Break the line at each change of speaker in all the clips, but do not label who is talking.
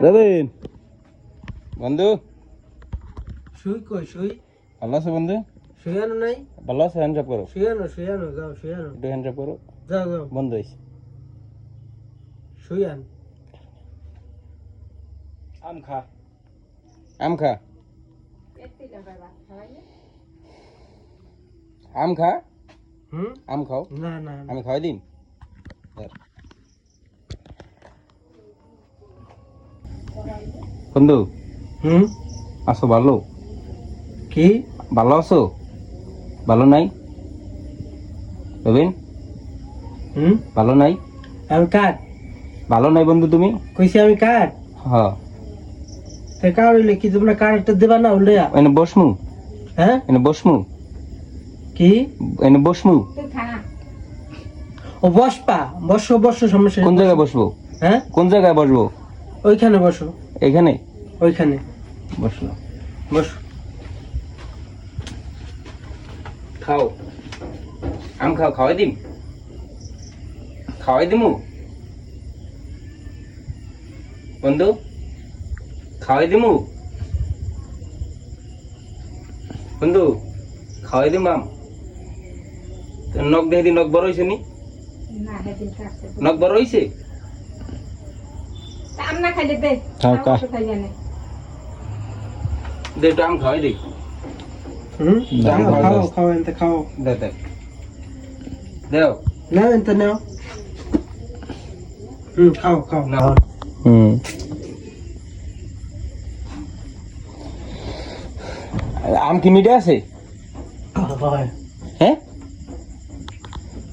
রবিন বন্ধু
শুই কই শুই
ভালো আছে বন্ধু?
শুয়ানো নাই
ভালো আছে? হ্যান্ড করো,
শুয়ানো যাও শুয়ানো
একটু হ্যান্ড করো।
যাও
বন্ধু হয়েছে।
শুয়ান
আম খা, আম খা, আম খা, আম খাও।
না না
আমি খাওয়াই দিন। বন্ধু আছো ভালো?
কি
ভালো আছো? ভালো নাই রবিন? ভালো নাই?
আমি কাট
ভালো নাই বন্ধু তুমি?
কইছি আমি কাট
হ্যাঁ
তে কাউরিলে কি তোমরা কারেক্টটা দেবা না উল্লেয়া
এনে বসমু,
হ্যাঁ
এনে বসমু,
কি
এনে বসমু।
ও বসপা বসো সমস্যা
কোন
নেই,
জায়গায়
বসো।
বসবো?
হ্যাঁ
কোন জায়গায় বসবো?
ওইখানে বসো
এখানে
ওইখানে
বসলো।
বসো
খাও আম খাও, খাওয়াই দিম, খাওয়াই দিমু বন্ধু, খাওয়াই দিমু বন্ধু, খাওয়াই দিম আম। নখ দেখে দি, নখ বড় হয়েছে নি? নখ বড় হয়েছে? দে একটু আম খাওয়াই দিই।
খাও এনতে খাও
দে দে দেও
নাও এনতে নাও খাও
না। হুম আম কি মিঠে আছে? হ্যাঁ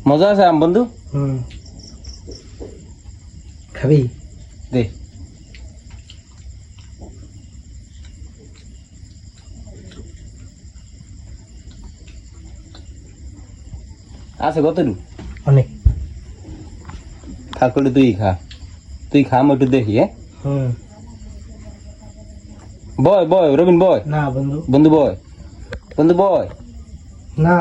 মজা আছে আম বন্ধু?
খাবি
দে আছে কতটুকু?
অনেক
থাক করলে তুই খা, তুই খা, আমি একটু দেখি। হ্যাঁ বয় রবিন বয়,
না বন্ধু
বন্ধু বয়, বন্ধু বয়।
না